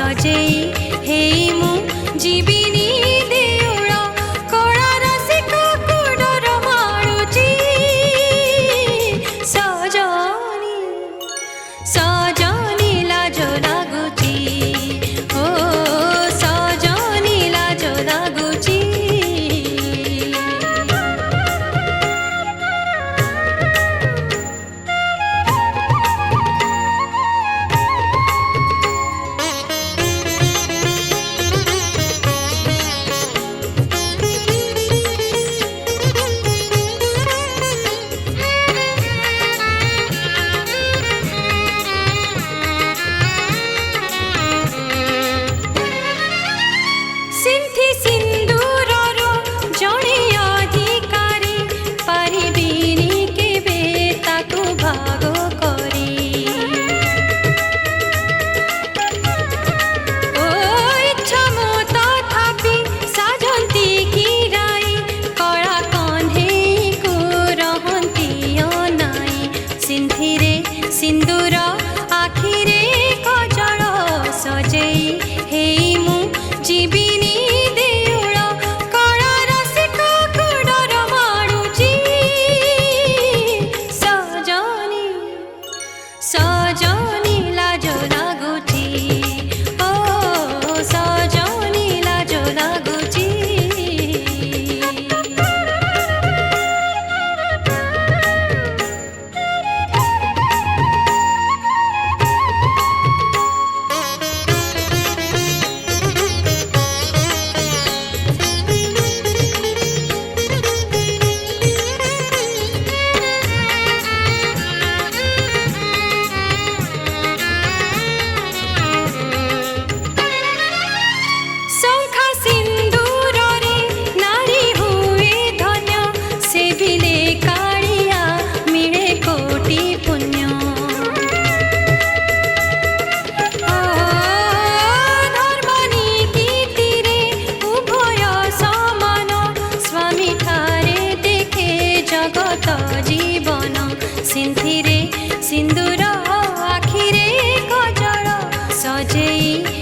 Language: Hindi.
सजेई हेई मु जीविनी देउळ कळा रसिक कुडर माळुची सजनी सजनी लाज लागुची ओ सजनी लाज लागुची सिंथी सिंदूरर जणे अधिकारी पारिबिनी केबे ताकु भाग करी ओ इच्छा मो तथापि साजंती की राई कळा कन्हे को रहंती अनाई सिंथी रे सिंदूर आखिरे कजळ सजेई हेई मु जीविनी देउळ कळा रसिक कुडर माळुची सजनी सजनी लाज लागुची ओ सजनी लाज लागुची शंखा सिंदूर रे नारी हुए धन्य सेविले कालिया मिले कोटि पुण्य ओ धर्मनी कीर्तिरे उभय समान स्वामी ठारे देखे जगत जीवन सिंथी रे सिंदूर आखिरे कजळ सजेई